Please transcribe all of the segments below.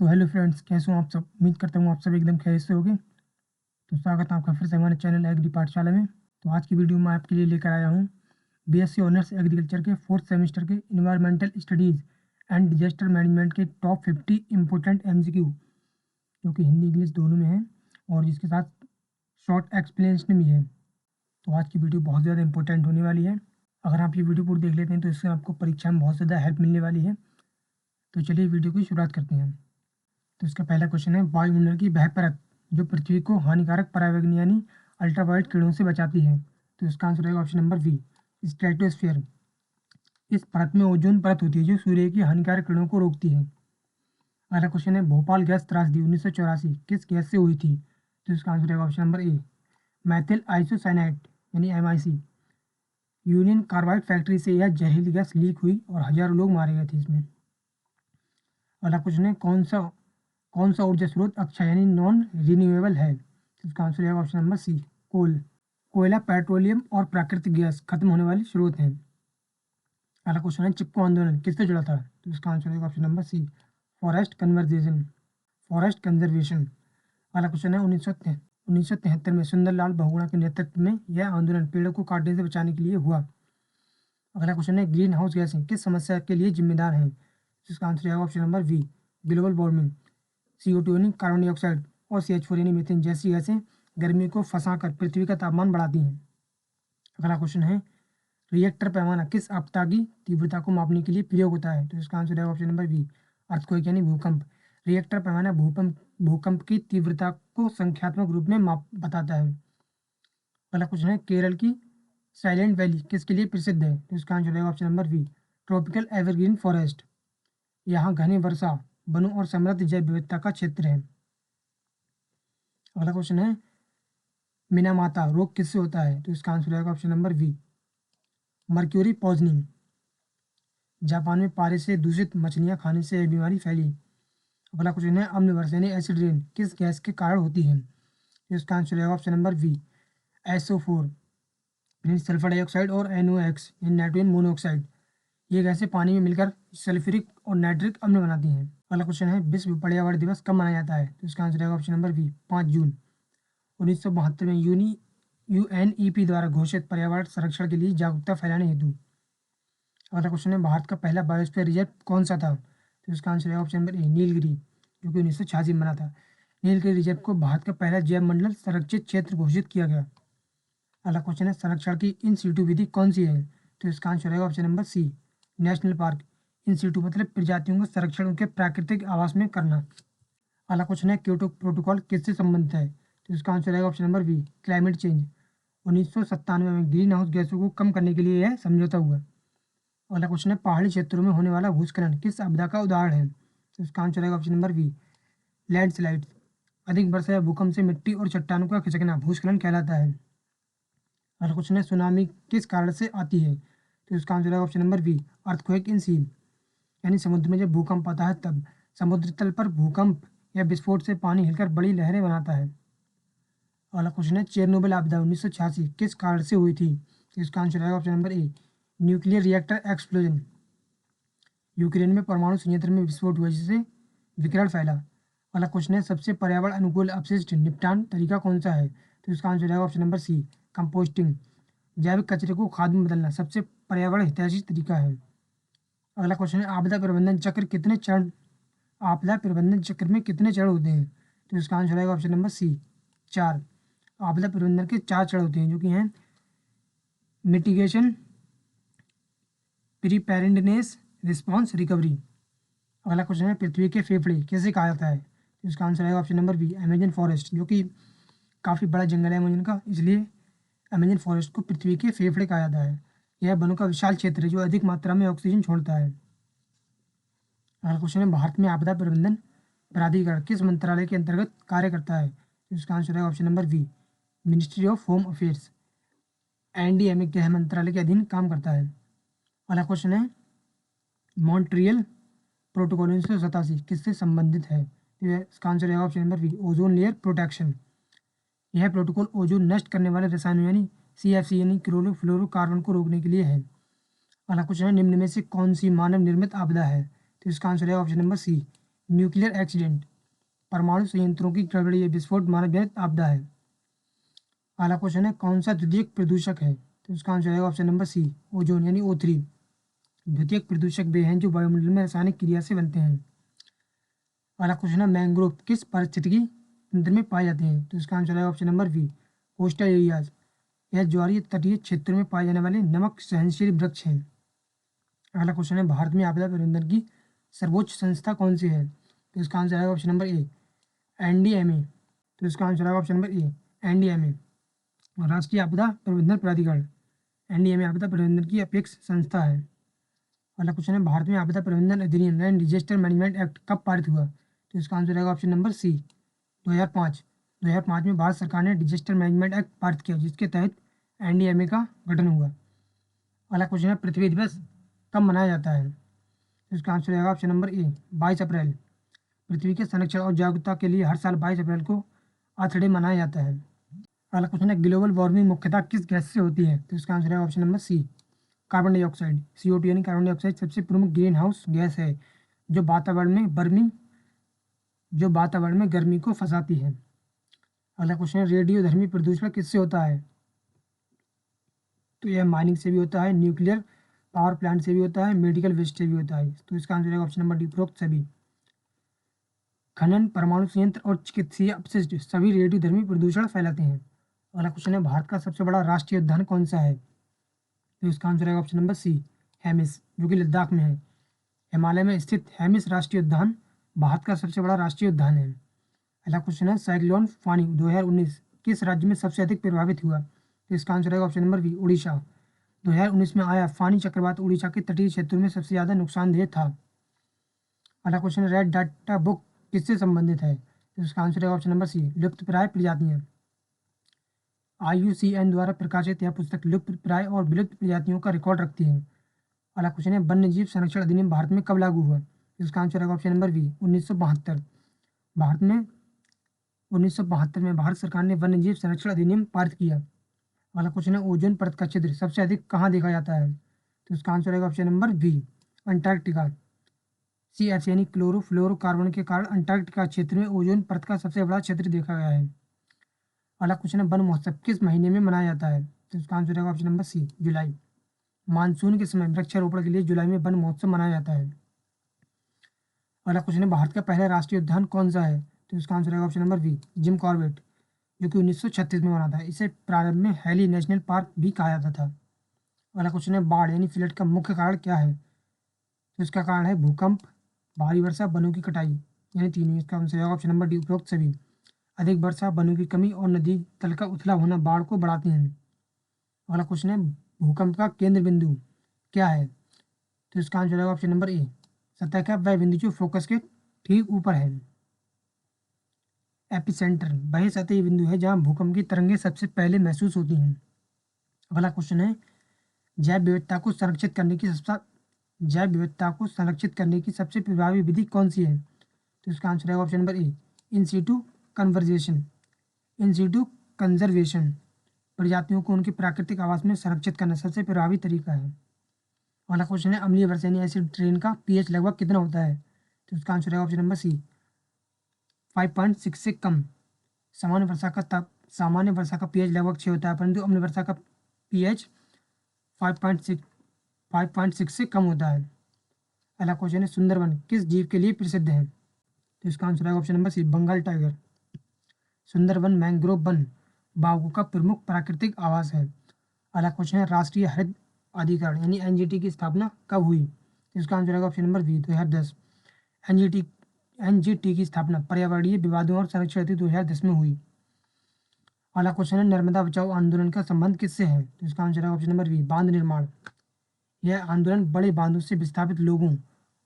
तो hello friends, कैसे हो आप सब। उम्मीद करता हूँ आप सब एकदम खैरियत से होगे। तो स्वागत है आपका फिर से हमारे चैनल एग्री पाठशाला में। तो आज की वीडियो में आपके लिए लेकर आया हूँ बीएससी ऑनर्स एग्रीकल्चर के फोर्थ सेमेस्टर के environmental studies and disaster management के टॉप 50 इम्पोर्टेंट एमसीक्यू, जो कि हिंदी इंग्लिश दोनों में है और जिसके साथ शॉर्ट एक्सप्लेनेशन भी है। तो आज की वीडियो बहुत ज़्यादा इंपॉर्टेंट होने वाली है। अगर आप ये वीडियो पूरी देख लेते हैं तो इससे आपको परीक्षा में बहुत ज़्यादा हेल्प मिलने वाली है। तो चलिए वीडियो की शुरुआत करते हैं। तो इसका पहला क्वेश्चन है, वायुमंडल की वह परत जो पृथ्वी को हानिकारक पराबैंगनी यानी अल्ट्रावायलेट किरणों से बचाती है। तो इसका आंसर है ऑप्शन नंबर बी, स्ट्रेटोस्फीयर। इस परत में ओजोन परत होती है जो सूर्य की हानिकारक किरणों को रोकती है। अगला क्वेश्चन है, भोपाल गैस त्रासदी 1984 किस गैस से हुई थी। तो इसका आंसर है ऑप्शन नंबर ए, मैथिल आइसोसाइनाइड यानी MIC। यूनियन कार्बाइड फैक्ट्री से यह जहरीली गैस लीक हुई और हजारों लोग मारे गए थे इसमें। अगला क्वेश्चन है, कौन सा ऊर्जा स्रोत अक्षय यानी नॉन रिन्यूएबल है। तो इसका आंसर है ऑप्शन नंबर सी, कोल। कोयला, पेट्रोलियम और प्राकृतिक गैस खत्म होने वाले स्रोत हैं। अगला क्वेश्चन है, चिपको आंदोलन किससे जुड़ा था। तो इसका आंसर है option number C, forest conservation. अगला क्वेश्चन है, 1973 में सुंदरलाल बहुगुणा के नेतृत्व में यह आंदोलन पेड़ों को काटने से बचाने के लिए हुआ। अगला क्वेश्चन है, ग्रीन हाउस गैसें किस समस्या के लिए जिम्मेदार हैं। इसका आंसर है option number B, global warming. CO2 यानी कार्बन डाइऑक्साइड और CH4 यानी मीथेन जैसी गैसें गर्मी को फंसाकर पृथ्वी का तापमान बढ़ाती हैं। अगला क्वेश्चन है, रिएक्टर पैमाना किस आपदा की तीव्रता को मापने के लिए प्रयोग होता है। तो इसका आंसर है ऑप्शन नंबर बी, अर्थक्वेक यानी भूकंप। रिएक्टर पैमाना भूकंप की तीव्रता को संख्यात्मक रूप में माप बताता है। अगला क्वेश्चन है, केरल की साइलेंट वैली किसके लिए प्रसिद्ध है। तो इसका आंसर है option number B, tropical evergreen forest. यहाँ घनी वर्षा, वनों और समृद्ध जैव विविधता का क्षेत्र है। अगला क्वेश्चन है, मिनामाता रोग किससे होता है। तो इसका आंसर है option number B, mercury poisoning. Japan में पारे से दूषित मछलियां खाने से यह बीमारी फैली। अगला क्वेश्चन है, अम्ल वर्षा यानी एसिड रेन किस गैस के कारण होती है। तो इसका आंसर है ऑप्शन नंबर बी, SO4 यानी सल्फर डाइऑक्साइड और NOx यानी नाइट्रोजन मोनोऑक्साइड। ये गैसें पानी में मिलकर सल्फ्यूरिक और नाइट्रिक अम्ल बनाती हैं। अगला क्वेश्चन है, विश्व पर्यावरण दिवस कब मनाया जाता है। तो इसका आंसर है ऑप्शन नंबर बी, 5 जून। 1972 में UNEP द्वारा घोषित पर्यावरण संरक्षण के लिए जागरूकता फैलाने हेतु। अगला क्वेश्चन है, भारत का पहला बायोस्फीयर रिजर्व कौन सा था। तो इसका आंसर है ऑप्शन नंबर ए, नीलगिरी, जो कि 1986 में बना था। नीलगिरी रिजर्व को भारत का पहला जैव मंडल संरक्षित क्षेत्र घोषित किया गया। अगला क्वेश्चन है, संरक्षण की इन सीटू विधि कौन सी है। तो इसका आंसर है option number C, national park. In situ मतलब प्रजातियों का संरक्षण उनके प्राकृतिक आवास में करना। अगला क्वेश्चन है, क्योटो प्रोटोकॉल किससे संबंधित है। तो इसका आंसर है option number B, climate change. 1997 में ग्रीन हाउस गैसों को कम करने के लिए यह समझौता हुआ। अगला क्वेश्चन है, पहाड़ी क्षेत्रों में होने वाला भूस्खलन किस आपदा का उदाहरण है। तो इसका आंसर है ऑप्शन नंबर बी, लैंडस्लाइड। अधिक वर्षा या भूकंप से मिट्टी और चट्टानों का खिसकना भूस्खलन कहलाता है। अगला क्वेश्चन है, सुनामी किस कारण से आती है। तो इसका आंसर है option number B, earthquake in sea, यानी समुद्र में जब भूकंप आता है तब। समुद्र तल पर भूकंप या विस्फोट से पानी हिलकर बड़ी लहरें बनाता है। अगला क्वेश्चन है, चेरनोबिल आपदा 1986 किस कारण से हुई थी। तो इसका आंसर है ऑप्शन नंबर ए, न्यूक्लियर रिएक्टर एक्सप्लोजन। यूक्रेन में परमाणु संयंत्र में विस्फोट हुआ जिससे विकिरण फैला। अगला क्वेश्चन है, सबसे पर्यावरण अनुकूल अपशिष्ट निपटान तरीका कौन सा है। तो इसका आंसर है ऑप्शन नंबर सी, कंपोस्टिंग। जैविक कचरे को खाद में बदलना सबसे पर्यावरण हितैषी तरीका है। अगला क्वेश्चन है, आपदा प्रबंधन चक्र में कितने चरण होते हैं। तो इसका आंसर है ऑप्शन नंबर सी, 4। आपदा प्रबंधन के 4 चरण होते हैं, जो कि हैं मिटिगेशन, प्रिपेरेडनेस, रिस्पॉन्स, रिकवरी। अगला क्वेश्चन है, पृथ्वी के फेफड़े किसे कहा जाता है। तो इसका आंसर है option number B, Amazon forest, जो कि काफ़ी बड़ा जंगल है अमेजन का, इसलिए अमेजन फॉरेस्ट को पृथ्वी के फेफड़े कहा जाता है। यह वनों का विशाल क्षेत्र है जो अधिक मात्रा में ऑक्सीजन छोड़ता है। अगला क्वेश्चन है, भारत में आपदा प्रबंधन प्राधिकरण किस मंत्रालय के अंतर्गत कार्य करता है। तो इसका आंसर है option number B, ministry of home affairs. NDMA गृह मंत्रालय के अधीन काम करता है। अगला क्वेश्चन है, मॉन्ट्रियल प्रोटोकॉल 1987 किससे संबंधित है। तो इसका आंसर है option number B, ozone layer protection. यह प्रोटोकॉल ओजोन नष्ट करने वाले रसायनों यानी CFC यानी क्लोरोफ्लोरोकार्बन को रोकने के लिए है। अगला क्वेश्चन है, निम्न में से कौन सी मानव निर्मित आपदा है। तो इसका आंसर है option number C, nuclear accident, परमाणु संयंत्रों की गड़बड़ी या विस्फोट मानवजनित आपदा है। अगला क्वेश्चन है, कौन सा द्वितीयक प्रदूषक है? तो इसका आंसर आएगा ऑप्शन नंबर सी, ओजोन यानी O3। द्वितीयक प्रदूषक वे हैं जो वायुमंडल में रासायनिक क्रिया से बनते हैं। अगला क्वेश्चन है, मैंग्रोव किस पारिस्थितिकी तंत्र में पाए जाते हैं? तो इसका आंसर है option number B, coastal areas. यह ज्वारीय तटीय क्षेत्रों में पाए जाने वाले नमक सहनशील वृक्ष हैं। अगला क्वेश्चन है, भारत में आपदा प्रबंधन की सर्वोच्च संस्था कौन सी है? तो इसका आंसर है ऑप्शन नंबर ए, NDMA। तो इसका आंसर है ऑप्शन नंबर ए, NDMA। और राष्ट्रीय आपदा प्रबंधन प्राधिकरण, NDMA आपदा प्रबंधन की अपेक्ष संस्था है। अगला क्वेश्चन है, भारत में आपदा प्रबंधन अधिनियम एंड डिजास्टर मैनेजमेंट एक्ट कब पारित हुआ? तो इसका आंसर रहेगा ऑप्शन नंबर सी, 2005। 2005 में भारत सरकार ने डिजास्टर मैनेजमेंट एक्ट पारित किया, जिसके तहत NDMA का गठन हुआ। अगला क्वेश्चन है, पृथ्वी दिवस कब मनाया जाता है? तो इसका आंसर रहेगा ऑप्शन नंबर ए, 22 अप्रैल। पृथ्वी के संरक्षण और जागरूकता के लिए हर साल 22 अप्रैल को अर्थ डे मनाया जाता है। अगला क्वेश्चन है, ग्लोबल वार्मिंग मुख्यतः किस गैस से होती है? तो इसका आंसर है option number C, carbon dioxide. CO2 यानी कार्बन डाइऑक्साइड सबसे प्रमुख ग्रीन हाउस गैस है जो वातावरण में गर्मी को फंसाती है। अगला क्वेश्चन है, रेडियोधर्मी प्रदूषण किससे होता है? तो यह माइनिंग से भी होता है, न्यूक्लियर पावर प्लांट से भी होता है, मेडिकल वेस्ट से भी होता है। तो इसका आंसर है ऑप्शन नंबर डी, उपरोक्त सभी। खनन, परमाणु संयंत्र और चिकित्सीय अपशिष्ट सभी रेडियोधर्मी प्रदूषण फैलाते हैं। अगला क्वेश्चन है, भारत का सबसे बड़ा राष्ट्रीय उद्यान कौन सा है? तो इसका आंसर है ऑप्शन नंबर सी, हेमिस, जो कि लद्दाख में है। हिमालय में स्थित हेमिस राष्ट्रीय उद्यान भारत का सबसे बड़ा राष्ट्रीय उद्यान है। अगला क्वेश्चन है, साइक्लोन फानी 2019 किस राज्य में सबसे अधिक प्रभावित हुआ? तो इसका आंसर है ऑप्शन नंबर बी, उड़ीसा। 2019 में आया फानी चक्रवात उड़ीसा के तटीय क्षेत्रों में सबसे ज्यादा नुकसानदेह था। अगला क्वेश्चन है, रेड डाटा बुक किससे संबंधित है? तो इसका आंसर है ऑप्शन नंबर सी, लुप्तप्राय प्रजातियां। IUCN द्वारा प्रकाशित यह पुस्तक लुप्त प्राय और विलुप्त प्रजातियों का रिकॉर्ड रखती है। अगला क्वेश्चन है, वन्य जीव संरक्षण अधिनियम भारत में कब लागू हुआ? इसका आंसर है ऑप्शन नंबर बी, 1972। भारत में 1972 में भारत सरकार ने वन्य जीव संरक्षण अधिनियम पारित किया। अगला क्वेश्चन है, ओजोन परत का छिद्र सबसे अधिक कहाँ देखा जाता है? तो इसका आंसर है option number B, Antarctica. CH यानी क्लोरोफ्लोरोकार्बन के कारण अंटार्कटिका क्षेत्र में ओजोन परत का सबसे बड़ा छिद्र देखा गया है। अगला क्वेश्चन है, वन महोत्सव किस महीने में मनाया जाता है? तो इसका आंसर है ऑप्शन नंबर सी, जुलाई। मानसून के समय वृक्षारोपण के लिए जुलाई में वन महोत्सव मनाया जाता है। अगला क्वेश्चन है, भारत का पहला राष्ट्रीय उद्यान कौन सा है? तो इसका आंसर है option number B, Jim Corbett, जो कि 1936 में बना था। इसे प्रारंभ में हैली नेशनल पार्क भी कहा जाता था। अगला क्वेश्चन है, बाढ़ यानी फ्लड का मुख्य कारण क्या है? तो इसका कारण है भूकंप, भारी वर्षा, वनों की कटाई, यानी तीनों। इसका आंसर है ऑप्शन नंबर डी, उपरोक्त सभी। अधिक वर्षा, वनों की कमी और नदी तल का उथला होना बाढ़ को बढ़ाते हैं। अगला क्वेश्चन है, भूकंप का केंद्र बिंदु क्या है? तो इसका आंसर है ऑप्शन नंबर ए, सतह का वह बिंदु जो फोकस के ठीक ऊपर है। एपिसेंटर वह सतही बिंदु है जहां भूकंप की तरंगें सबसे पहले महसूस होती हैं। अगला क्वेश्चन है, जैव विविधता को संरक्षित करने की सबसे जैव विविधता को संरक्षित करने की सबसे प्रभावी विधि कौन सी है? तो इसका आंसर है option number A, in situ conversation in situ conservation. प्रजातियों को उनके प्राकृतिक आवास में संरक्षित करना सबसे प्रभावी तरीका है। अगला क्वेश्चन है, अम्लीय वर्षा यानी एसिड ट्रेन का pH लगभग कितना होता है? तो इसका आंसर है ऑप्शन नंबर सी, 5.6 से कम। सामान्य वर्षा का pH लगभग 6 होता है, परंतु अम्ल वर्षा का pH 5.6 से कम होता है। अगला क्वेश्चन है, सुंदरवन किस जीव के लिए प्रसिद्ध है? तो इसका आंसर है option number C, Bengal tiger. Sundarban mangrove वन बाघों का प्रमुख प्राकृतिक आवास है। अगला क्वेश्चन है, राष्ट्रीय हरित अधिकरण यानी NGT की स्थापना कब हुई? तो इसका आंसर है ऑप्शन नंबर बी, 2010। NGT की स्थापना पर्यावरणीय विवादों और संरक्षण हेतु 2010 में हुई। अगला क्वेश्चन है, नर्मदा बचाओ आंदोलन का संबंध किससे है? तो इसका आंसर है ऑप्शन नंबर बी, बांध निर्माण। यह आंदोलन बड़े बांधों से विस्थापित लोगों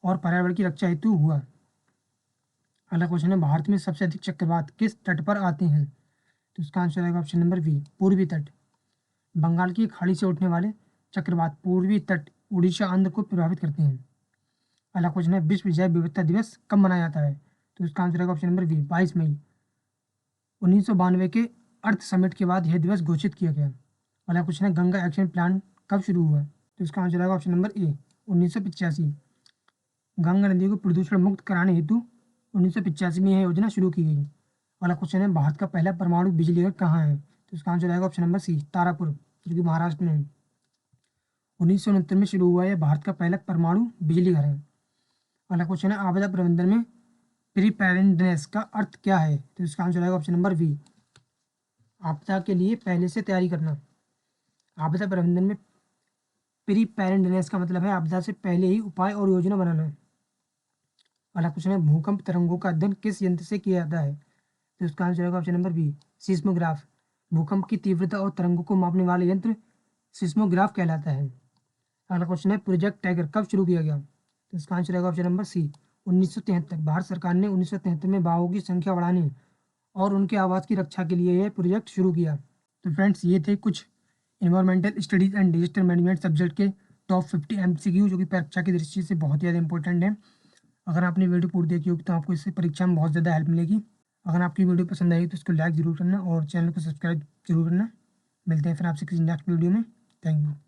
और पर्यावरण की रक्षा हेतु हुआ। अगला क्वेश्चन है, भारत में सबसे अधिक चक्रवात किस तट पर आते हैं? तो इसका आंसर है ऑप्शन नंबर बी, पूर्वी तट। बंगाल की खाड़ी से उठने वाले चक्रवात पूर्वी तट उड़ीसा आंध्र को प्रभावित करते हैं। अगला क्वेश्चन है, विश्व जैव विविधता दिवस कब मनाया जाता है? तो इसका आंसर है ऑप्शन नंबर बी, 22 मई। 1992 के अर्थ समिट के बाद यह दिवस घोषित किया गया। अगला क्वेश्चन है, गंगा एक्शन प्लान कब शुरू हुआ? तो इसका आंसर है ऑप्शन नंबर ए, 1985। गंगा नदी को प्रदूषण मुक्त कराने हेतु 1985 में यह योजना शुरू की गई। अगला क्वेश्चन है, भारत का पहला परमाणु बिजली घर कहाँ है? तो इसका आंसर आएगा ऑप्शन नंबर सी, तारापुर, जो कि महाराष्ट्र में है। 1969 में शुरू हुआ यह भारत का पहला परमाणु बिजली घर है। अगला क्वेश्चन है, आपदा प्रबंधन में प्रीपेरेडनेस का अर्थ क्या है? तो इसका आंसर आएगा ऑप्शन नंबर बी, आपदा के लिए पहले से तैयारी करना। आपदा प्रबंधन में प्रीपेरेडनेस का मतलब है आपदा से पहले ही उपाय और योजना बनाना। अगला क्वेश्चन है, भूकंप तरंगों का अध्ययन किस यंत्र से किया जाता है? तो इसका आंसर आएगा ऑप्शन नंबर बी, सिस्मोग्राफ। भूकंप की तीव्रता और तरंगों को मापने वाले यंत्र सिस्मोग्राफ कहलाता है। अगला क्वेश्चन है, प्रोजेक्ट टाइगर कब शुरू किया गया? तो इसका आंसर आएगा ऑप्शन नंबर सी, 1973। भारत सरकार ने 1973 में बाघों की संख्या बढ़ाने और उनके आवास की रक्षा के लिए यह प्रोजेक्ट शुरू किया। तो फ्रेंड्स, ये थे कुछ environmental studies and disaster management subject के टॉप 50 MCQ, जो कि परीक्षा की दृष्टि से बहुत ज़्यादा इंपॉर्टेंट है। अगर आपने वीडियो पूरी देखी होगी तो आपको इससे परीक्षा में बहुत ज़्यादा हेल्प मिलेगी। अगर आपकी वीडियो पसंद आई तो इसको लाइक जरूर करना और चैनल को सब्सक्राइब जरूर करना। मिलते हैं फिर आपसे किसी नेक्स्ट वीडियो में। Thank you.